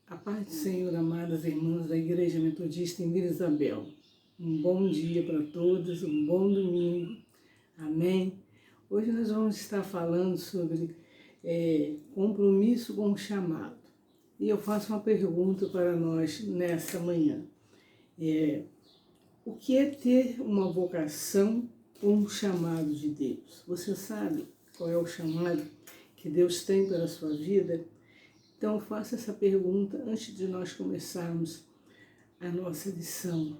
A paz do Senhor, amadas irmãs da Igreja Metodista em Vila Isabel. Um bom dia para todos, um bom domingo. Amém? Hoje nós vamos estar falando sobre compromisso com o chamado. E eu faço uma pergunta para nós nessa manhã. O que é ter uma vocação ou um chamado de Deus? Você sabe qual é o chamado que Deus tem para a sua vida? Então, eu faço essa pergunta antes de nós começarmos a nossa lição.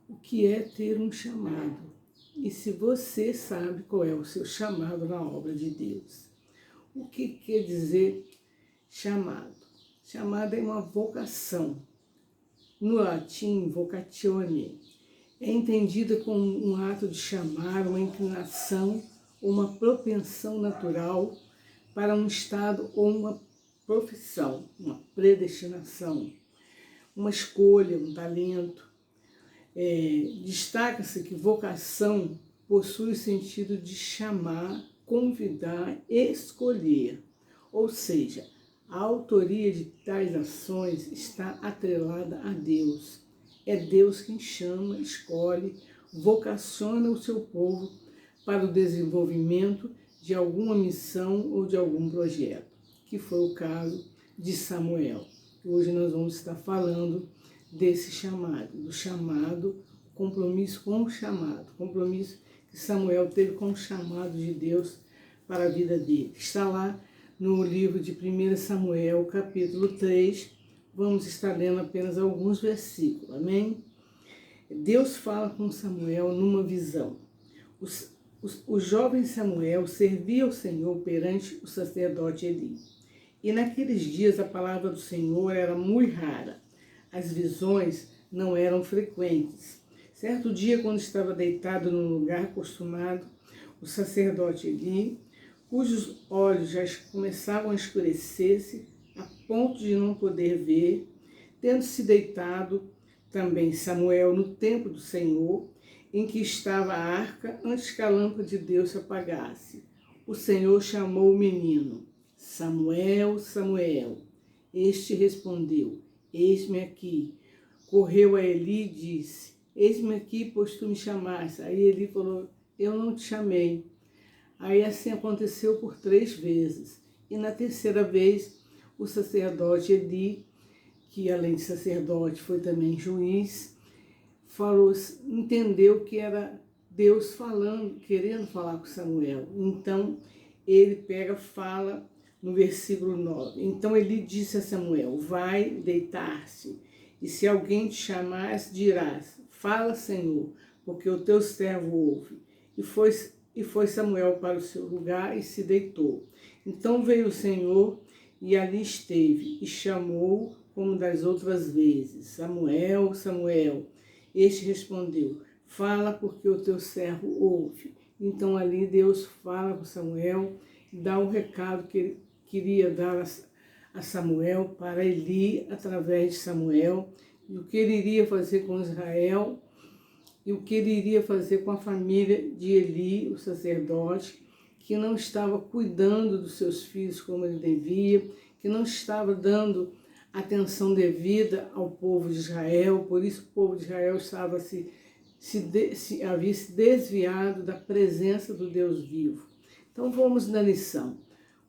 O que é ter um chamado? E se você sabe qual é o seu chamado na obra de Deus? O que quer dizer chamado? Chamado é uma vocação. No latim, vocatione. É entendida como um ato de chamar, uma inclinação, uma propensão natural para um estado ou uma profissão, uma predestinação, uma escolha, um talento. Destaca-se que vocação possui o sentido de chamar, convidar, escolher. Ou seja, a autoria de tais ações está atrelada a Deus. É Deus quem chama, escolhe, vocaciona o seu povo para o desenvolvimento de alguma missão ou de algum projeto, que foi o caso de Samuel. Hoje nós vamos estar falando desse chamado, do chamado, compromisso com o chamado, compromisso que Samuel teve com o chamado de Deus para a vida dele. Está lá no livro de 1 Samuel, capítulo 3, vamos estar lendo apenas alguns versículos, amém? Deus fala com Samuel numa visão. O jovem Samuel servia ao Senhor perante o sacerdote Eli. E naqueles dias a palavra do Senhor era muito rara. As visões não eram frequentes. Certo dia, quando estava deitado num lugar acostumado, o sacerdote Eli, cujos olhos já começavam a escurecer-se, a ponto de não poder ver, tendo-se deitado também Samuel no templo do Senhor, em que estava a arca, antes que a lâmpada de Deus se apagasse. O Senhor chamou o menino: Samuel, Samuel. Este respondeu: Eis-me aqui. Correu a Eli e disse: Eis-me aqui, pois tu me chamaste. Aí Eli falou: Eu não te chamei. Aí assim aconteceu por 3 vezes. E na terceira vez, o sacerdote Eli, que além de sacerdote foi também juiz, entendeu que era Deus falando, querendo falar com Samuel. Então, ele fala no versículo 9. Então, ele disse a Samuel: Vai deitar-se, e se alguém te chamar, dirás: Fala, Senhor, porque o teu servo ouve. E foi Samuel para o seu lugar e se deitou. Então veio o Senhor e ali esteve, e chamou como das outras vezes: Samuel, Samuel. Este respondeu: Fala, porque o teu servo ouve. Então ali Deus fala com Samuel, dá o recado que ele queria dar a Samuel para Eli, através de Samuel, e o que ele iria fazer com Israel, e o que ele iria fazer com a família de Eli, o sacerdote, que não estava cuidando dos seus filhos como ele devia, que não estava dando atenção devida ao povo de Israel. Por isso o povo de Israel estava havia se desviado da presença do Deus vivo. Então vamos na lição.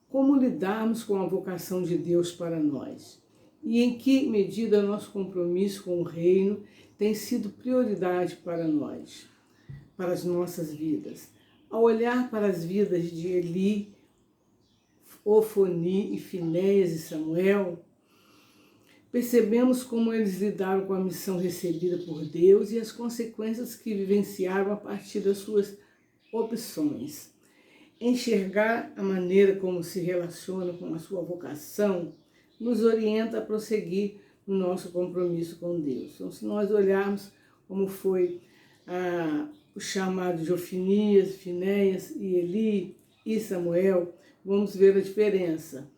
Como lidarmos com a vocação de Deus para nós? E em que medida nosso compromisso com o reino tem sido prioridade para nós, para as nossas vidas? Ao olhar para as vidas de Eli, Ofni, e Finéias e Samuel, percebemos como eles lidaram com a missão recebida por Deus e as consequências que vivenciaram a partir das suas opções. Enxergar a maneira como se relaciona com a sua vocação nos orienta a prosseguir no nosso compromisso com Deus. Então, se nós olharmos como foi o chamado de Ofnias, Finéias e Eli e Samuel, vamos ver a diferença,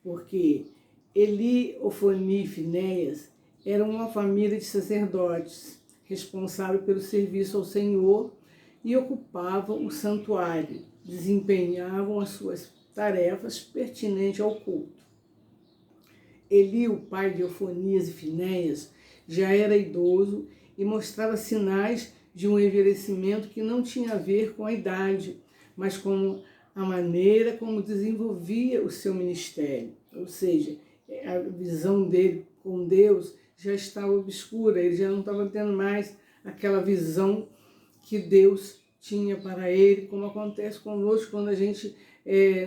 porque Eli, Ofni e Finéias eram uma família de sacerdotes responsável pelo serviço ao Senhor e ocupavam o santuário, desempenhavam as suas tarefas pertinentes ao culto. Eli, o pai de Ofonias e Finéias, já era idoso e mostrava sinais de um envelhecimento que não tinha a ver com a idade, mas com a maneira como desenvolvia o seu ministério. Ou seja, a visão dele com Deus já estava obscura, ele já não estava tendo mais aquela visão que Deus tinha para ele, como acontece conosco quando a gente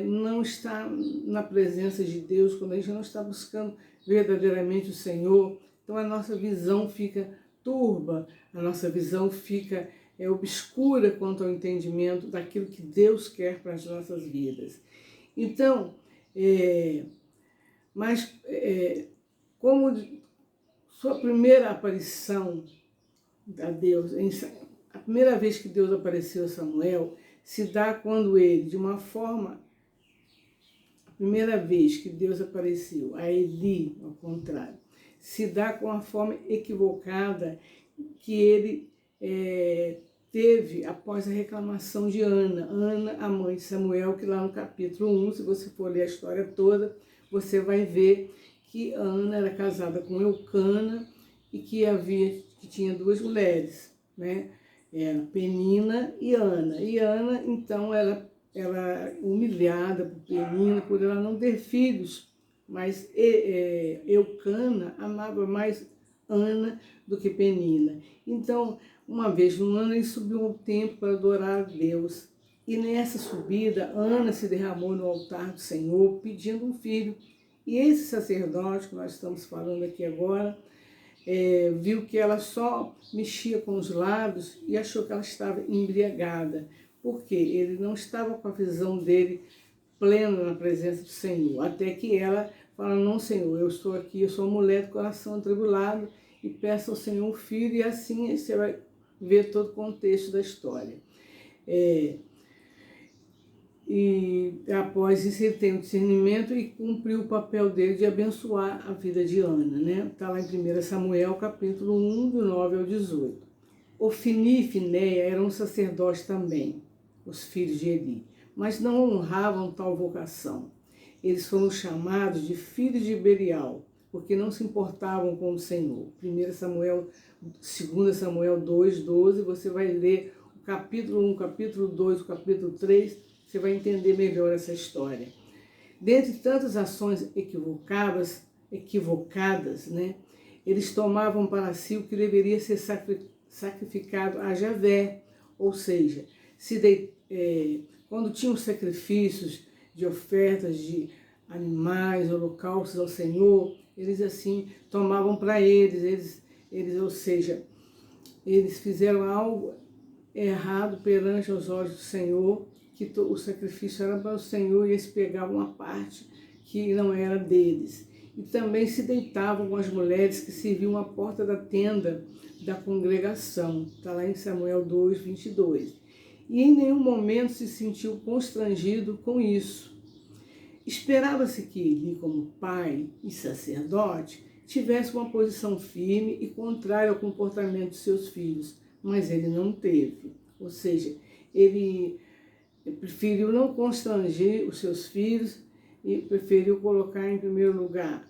não está na presença de Deus, quando a gente não está buscando verdadeiramente o Senhor. Então a nossa visão fica turva, a nossa visão fica obscura quanto ao entendimento daquilo que Deus quer para as nossas vidas. Então, como sua primeira aparição a Deus, a primeira vez que Deus apareceu a Samuel, se dá quando ele, de uma forma, a primeira vez que Deus apareceu a Eli, ao contrário, se dá com a forma equivocada que ele teve após a reclamação de Ana. Ana, a mãe de Samuel, que lá no capítulo 1, se você for ler a história toda, você vai ver que Ana era casada com Eucana e que tinha duas mulheres, né? Era Penina e Ana. E Ana, então, era humilhada por Penina, por ela não ter filhos, mas Eucana amava mais Ana do que Penina. Então, uma vez no ano, ele subiu ao templo para adorar a Deus. E nessa subida, Ana se derramou no altar do Senhor, pedindo um filho. E esse sacerdote, que nós estamos falando aqui agora, viu que ela só mexia com os lábios e achou que ela estava embriagada. Por quê? Ele não estava com a visão dele plena na presença do Senhor. Até que ela fala, não, Senhor, eu estou aqui, eu sou uma mulher do coração atribulado e peço ao Senhor um filho, e assim você vai ver todo o contexto da história. E após isso ele tem o discernimento e cumpriu o papel dele de abençoar a vida de Ana, né? Está lá em 1 Samuel, capítulo 1, do 9 ao 18. Ofni e Finéia eram sacerdotes também, os filhos de Eli, mas não honravam tal vocação. Eles foram chamados de filhos de Belial, porque não se importavam com o Senhor. 2 Samuel 2, 12, você vai ler o capítulo 1, capítulo 2, o capítulo 3, você vai entender melhor essa história. Dentre tantas ações equivocadas, né, eles tomavam para si o que deveria ser sacrificado a Javé, ou seja, quando tinham sacrifícios de ofertas de animais, holocaustos ao Senhor, eles assim tomavam para eles, ou seja, eles fizeram algo errado perante os olhos do Senhor, que o sacrifício era para o Senhor e eles pegavam uma parte que não era deles. E também se deitavam com as mulheres que serviam à porta da tenda da congregação. Está lá em Samuel 2, 22. E em nenhum momento se sentiu constrangido com isso. Esperava-se que ele, como pai e sacerdote, tivesse uma posição firme e contrária ao comportamento de seus filhos, mas ele não teve. Ou seja, ele preferiu não constranger os seus filhos e preferiu colocar em primeiro lugar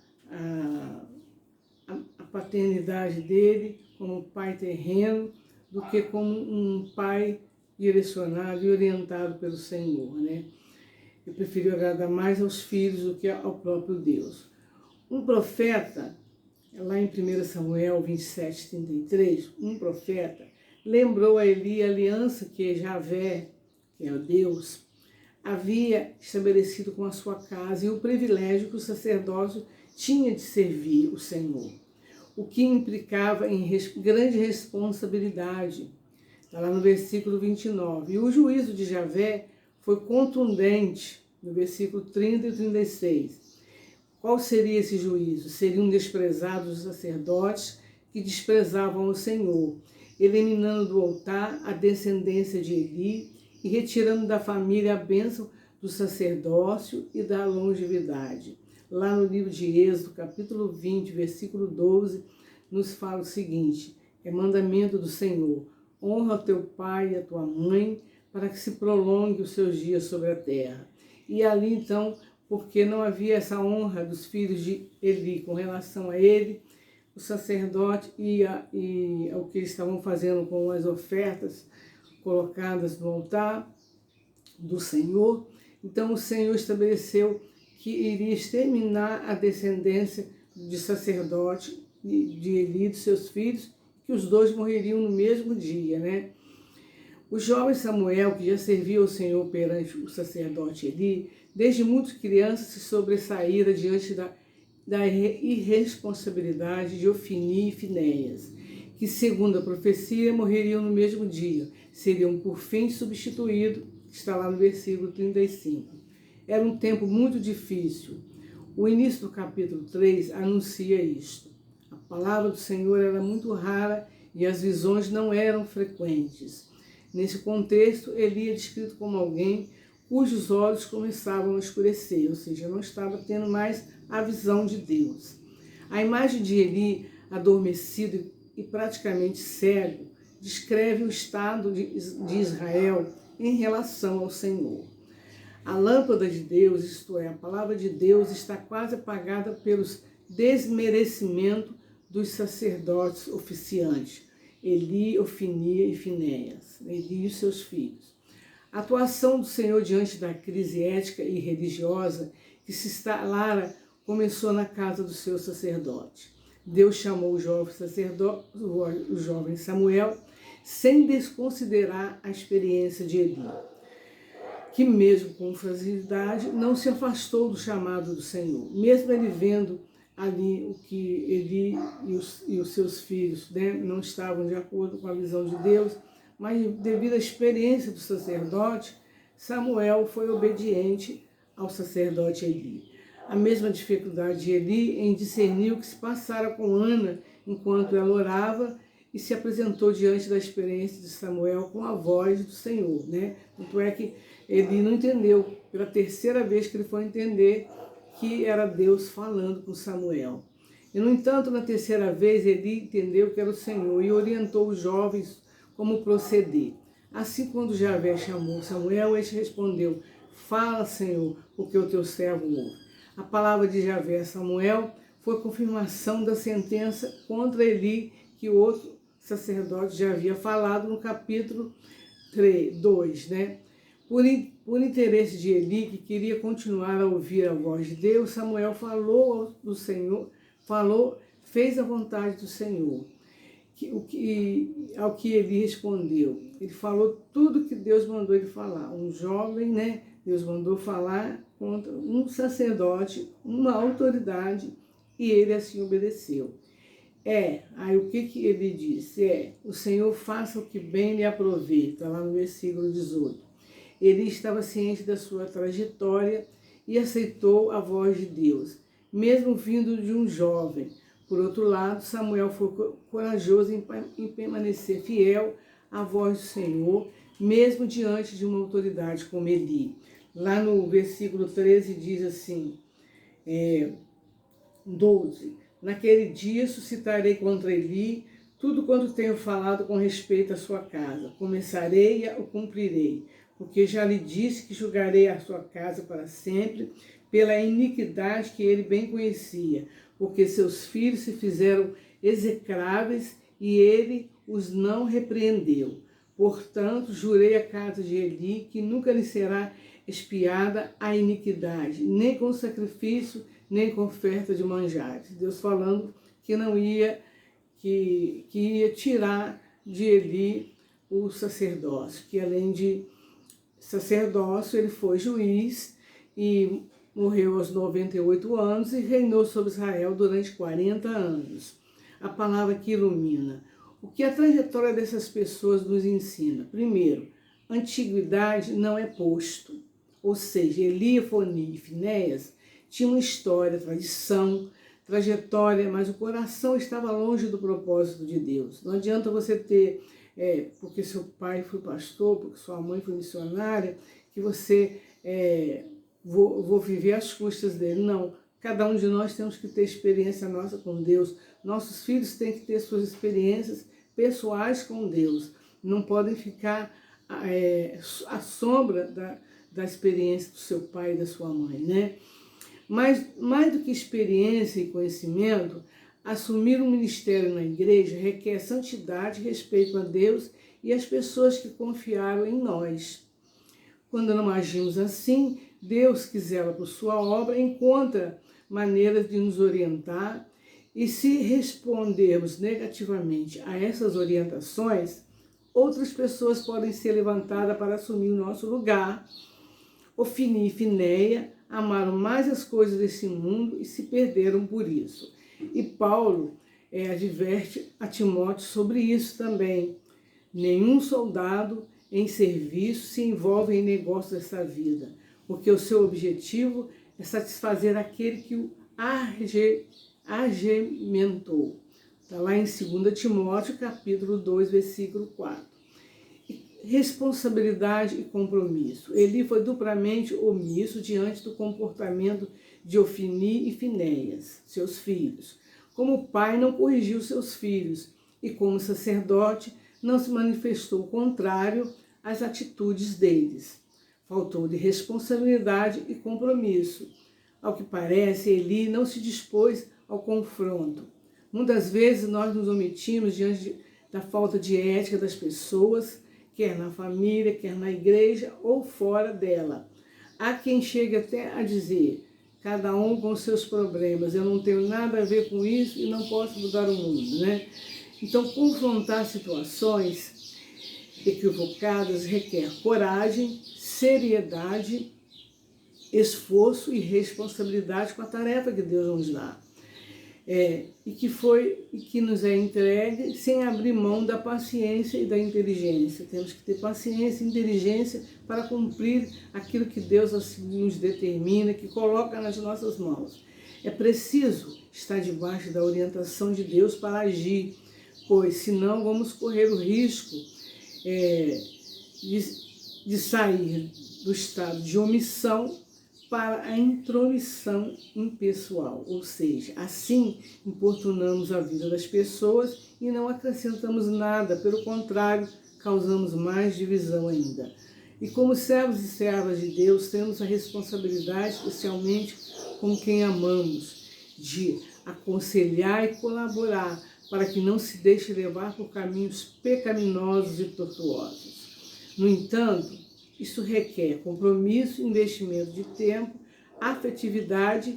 a paternidade dele como pai terreno do que como um pai direcionado e orientado pelo Senhor, né? Ele preferiu agradar mais aos filhos do que ao próprio Deus. Um profeta, lá em 1 Samuel 27, 33, um profeta lembrou a Eli a aliança que Javé, que é o Deus, havia estabelecido com a sua casa e o privilégio que o sacerdócio tinha de servir o Senhor, o que implicava em grande responsabilidade. Está lá no versículo 29. E o juízo de Javé foi contundente, no versículo 30 e 36. Qual seria esse juízo? Seriam desprezados os sacerdotes que desprezavam o Senhor, eliminando do altar a descendência de Eli e retirando da família a bênção do sacerdócio e da longevidade. Lá no livro de Êxodo, capítulo 20, versículo 12, nos fala o seguinte, é mandamento do Senhor, honra teu pai e a tua mãe, para que se prolongue os seus dias sobre a terra. E ali, então, porque não havia essa honra dos filhos de Eli com relação a ele, o sacerdote, e ao que eles estavam fazendo com as ofertas colocadas no altar do Senhor. Então o Senhor estabeleceu que iria exterminar a descendência de sacerdote de Eli, dos seus filhos, que os dois morreriam no mesmo dia, né? O jovem Samuel, que já servia ao Senhor perante o sacerdote Eli, desde muito criança se sobressaíra diante da irresponsabilidade de Ofni e Finéias, que, segundo a profecia, morreriam no mesmo dia, seriam por fim substituídos, está lá no versículo 35. Era um tempo muito difícil. O início do capítulo 3 anuncia isto. A palavra do Senhor era muito rara e as visões não eram frequentes. Nesse contexto, Eli é descrito como alguém cujos olhos começavam a escurecer, ou seja, não estava tendo mais a visão de Deus. A imagem de Eli, adormecido e praticamente cego, descreve o estado de Israel em relação ao Senhor. A lâmpada de Deus, isto é, a palavra de Deus, está quase apagada pelos desmerecimentos dos sacerdotes oficiantes, Eli, Ofni e Finéias, Eli e os seus filhos. A atuação do Senhor diante da crise ética e religiosa que se instalara começou na casa do seu sacerdote. Deus chamou o jovem sacerdote, o jovem Samuel, sem desconsiderar a experiência de Eli, que mesmo com fragilidade não se afastou do chamado do Senhor, mesmo ele vendo ali o que Eli e os seus filhos, né, não estavam de acordo com a visão de Deus, mas devido à experiência do sacerdote, Samuel foi obediente ao sacerdote Eli. A mesma dificuldade de Eli em discernir o que se passara com Ana enquanto ela orava e se apresentou diante da experiência de Samuel com a voz do Senhor, né? Tanto é que Eli não entendeu, pela terceira vez que ele foi entender que era Deus falando com Samuel. E, no entanto, na terceira vez, Eli entendeu que era o Senhor e orientou os jovens como proceder. Assim, quando Javé chamou Samuel, este respondeu: fala, Senhor, porque o teu servo ouve. A palavra de Javé a Samuel foi confirmação da sentença contra Eli, que o outro sacerdote já havia falado no capítulo 2, né? Por interesse de Eli, que queria continuar a ouvir a voz de Deus, Samuel falou do Senhor, fez a vontade do Senhor. Ao que Eli respondeu, ele falou tudo que Deus mandou ele falar. Um jovem, né? Deus mandou falar contra um sacerdote, uma autoridade, e ele assim obedeceu. Aí o que ele disse? O Senhor faça o que bem lhe aproveita, lá no versículo 18. Ele estava ciente da sua trajetória e aceitou a voz de Deus, mesmo vindo de um jovem. Por outro lado, Samuel foi corajoso em permanecer fiel à voz do Senhor, mesmo diante de uma autoridade como Eli. Lá no versículo 13 diz assim, 12, naquele dia suscitarei contra Eli tudo quanto tenho falado com respeito à sua casa. Começarei e o cumprirei, porque já lhe disse que julgarei a sua casa para sempre pela iniquidade que ele bem conhecia, porque seus filhos se fizeram execráveis e ele os não repreendeu. Portanto, jurei à casa de Eli que nunca lhe será expiada a iniquidade, nem com sacrifício, nem com oferta de manjares. Deus falando que não ia, que ia tirar de Eli o sacerdócio, que além de sacerdócio, ele foi juiz e morreu aos 98 anos e reinou sobre Israel durante 40 anos. A palavra que ilumina. O que a trajetória dessas pessoas nos ensina? Primeiro, antiguidade não é posto. Ou seja, Eli, Ofni e Finéias tinham uma história, tradição, trajetória, mas o coração estava longe do propósito de Deus. Não adianta você ter, porque seu pai foi pastor, porque sua mãe foi missionária, que você vou viver às custas dele. Não, cada um de nós temos que ter experiência nossa com Deus. Nossos filhos têm que ter suas experiências pessoais com Deus. Não podem ficar à sombra da experiência do seu pai e da sua mãe, né? Mas, mais do que experiência e conhecimento, assumir um ministério na igreja requer santidade, respeito a Deus e às pessoas que confiaram em nós. Quando não agimos assim, Deus, que zela por sua obra, encontra maneiras de nos orientar, e se respondermos negativamente a essas orientações, outras pessoas podem ser levantadas para assumir o nosso lugar. Ofni e Finéia amaram mais as coisas desse mundo e se perderam por isso. E Paulo adverte a Timóteo sobre isso também. Nenhum soldado em serviço se envolve em negócios dessa vida, porque o seu objetivo é satisfazer aquele que o arregimentou. Está lá em 2 Timóteo, capítulo 2, versículo 4. Responsabilidade e compromisso. Eli foi duplamente omisso diante do comportamento de Ofni e Finéias, seus filhos. Como pai, não corrigiu seus filhos, e como sacerdote, não se manifestou contrário às atitudes deles. Faltou de responsabilidade e compromisso. Ao que parece, Eli não se dispôs ao confronto. Muitas vezes nós nos omitimos diante da falta de ética das pessoas, quer na família, quer na igreja ou fora dela. Há quem chegue até a dizer: cada um com seus problemas, eu não tenho nada a ver com isso e não posso mudar o mundo, né? Então, confrontar situações equivocadas requer coragem, seriedade, esforço e responsabilidade com a tarefa que Deus nos dá. E que nos é entregue sem abrir mão da paciência e da inteligência. Temos que ter paciência e inteligência para cumprir aquilo que Deus assim nos determina, que coloca nas nossas mãos. É preciso estar debaixo da orientação de Deus para agir, pois senão vamos correr o risco de sair do estado de omissão para a intromissão impessoal, ou seja, assim importunamos a vida das pessoas e não acrescentamos nada, pelo contrário, causamos mais divisão ainda. E como servos e servas de Deus, temos a responsabilidade, especialmente com quem amamos, de aconselhar e colaborar para que não se deixe levar por caminhos pecaminosos e tortuosos. No entanto, isso requer compromisso, investimento de tempo, afetividade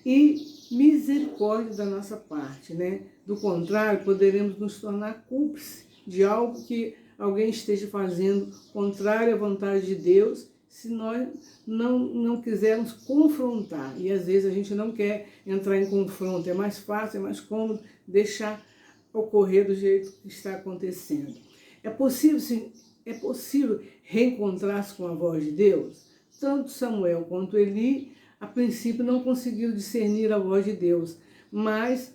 e misericórdia da nossa parte, né? Do contrário, poderemos nos tornar cúmplices de algo que alguém esteja fazendo contrário à vontade de Deus, se nós não quisermos confrontar. E às vezes a gente não quer entrar em confronto, é mais fácil, é mais cômodo deixar ocorrer do jeito que está acontecendo. É possível reencontrar-se com a voz de Deus? Tanto Samuel quanto Eli, a princípio, não conseguiram discernir a voz de Deus, mas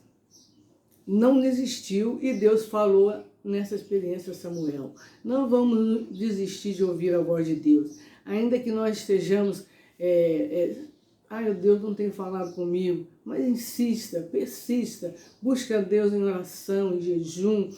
não desistiu e Deus falou nessa experiência a Samuel. Não vamos desistir de ouvir a voz de Deus, ainda que nós estejamos... Deus não tem falado comigo, mas insista, persista, busque a Deus em oração, em jejum.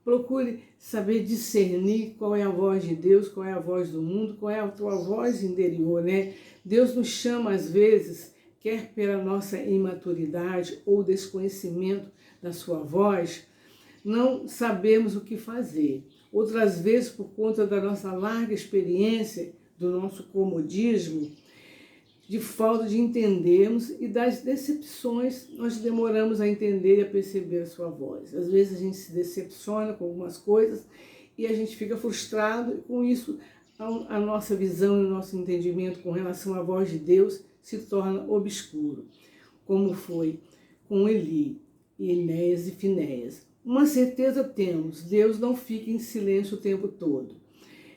Procure saber discernir qual é a voz de Deus, qual é a voz do mundo, qual é a tua voz interior, né? Deus nos chama às vezes, quer pela nossa imaturidade ou desconhecimento da sua voz, não sabemos o que fazer. Outras vezes, por conta da nossa larga experiência, do nosso comodismo, de falta de entendermos e das decepções, nós demoramos a entender e a perceber a sua voz. Às vezes a gente se decepciona com algumas coisas e a gente fica frustrado, e com isso a nossa visão e o nosso entendimento com relação à voz de Deus se torna obscuro, como foi com Eli, Enéas e Finéias. Uma certeza temos: Deus não fica em silêncio o tempo todo.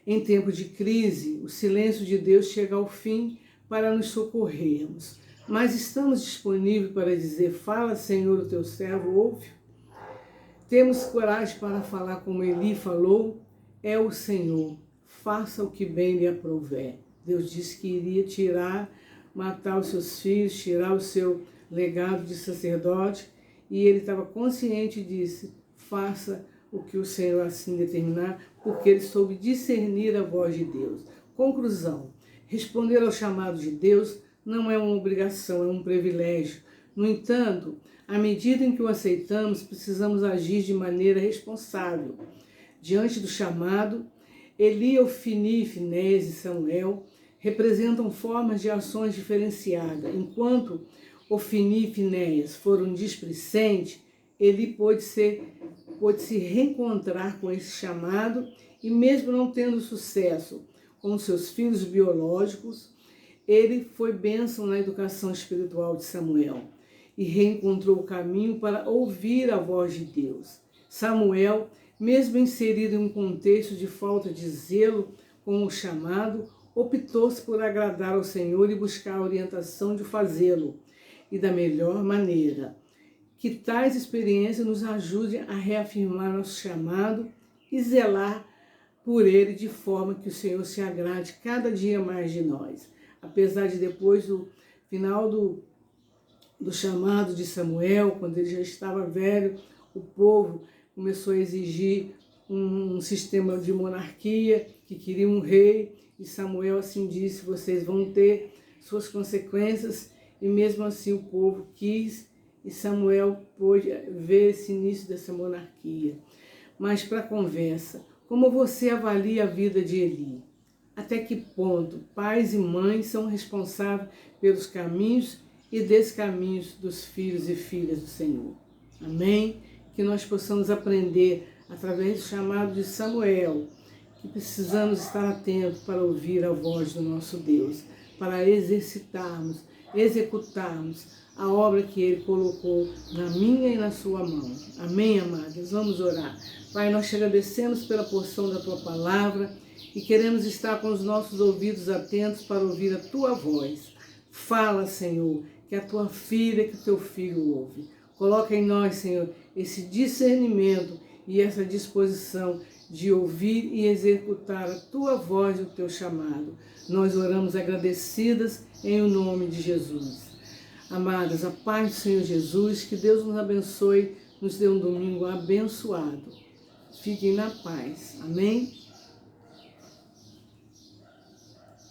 Em tempo de crise, o silêncio de Deus chega ao fim para nos socorrermos. Mas estamos disponíveis para dizer: fala, Senhor, o teu servo ouve? Temos coragem para falar como Eli falou: é o Senhor, faça o que bem lhe aprouver. Deus disse que iria matar os seus filhos, tirar o seu legado de sacerdote, e ele estava consciente disso: faça o que o Senhor assim determinar, porque ele soube discernir a voz de Deus. Conclusão: responder ao chamado de Deus não é uma obrigação, é um privilégio. No entanto, à medida em que o aceitamos, precisamos agir de maneira responsável. Diante do chamado, Eli, Ofni, Finés e Samuel representam formas de ações diferenciadas. Enquanto Ofni e Finéias foram displicentes, Eli pôde se reencontrar com esse chamado e, mesmo não tendo sucesso com seus filhos biológicos, ele foi bênção na educação espiritual de Samuel e reencontrou o caminho para ouvir a voz de Deus. Samuel, mesmo inserido em um contexto de falta de zelo com o chamado, optou-se por agradar ao Senhor e buscar a orientação de fazê-lo e da melhor maneira. Que tais experiências nos ajudem a reafirmar nosso chamado e zelar por ele de forma que o Senhor se agrade cada dia mais de nós. Apesar de depois do final do chamado de Samuel, quando ele já estava velho, o povo começou a exigir um sistema de monarquia, que queria um rei, e Samuel assim disse: vocês vão ter suas consequências, e mesmo assim o povo quis, e Samuel pôde ver esse início dessa monarquia. Mas para a conversa, como você avalia a vida de Eli? Até que ponto pais e mães são responsáveis pelos caminhos e descaminhos dos filhos e filhas do Senhor? Amém? Que nós possamos aprender através do chamado de Samuel, que precisamos estar atentos para ouvir a voz do nosso Deus, para exercitarmos, executarmos a obra que Ele colocou na minha e na sua mão. Amém, amados? Vamos orar. Pai, nós te agradecemos pela porção da Tua palavra e queremos estar com os nossos ouvidos atentos para ouvir a Tua voz. Fala, Senhor, que a Tua filha, que o Teu filho ouve. Coloca em nós, Senhor, esse discernimento e essa disposição de ouvir e executar a Tua voz e o Teu chamado. Nós oramos agradecidas em o nome de Jesus. Amadas, a paz do Senhor Jesus, que Deus nos abençoe, nos dê um domingo abençoado. Fiquem na paz. Amém?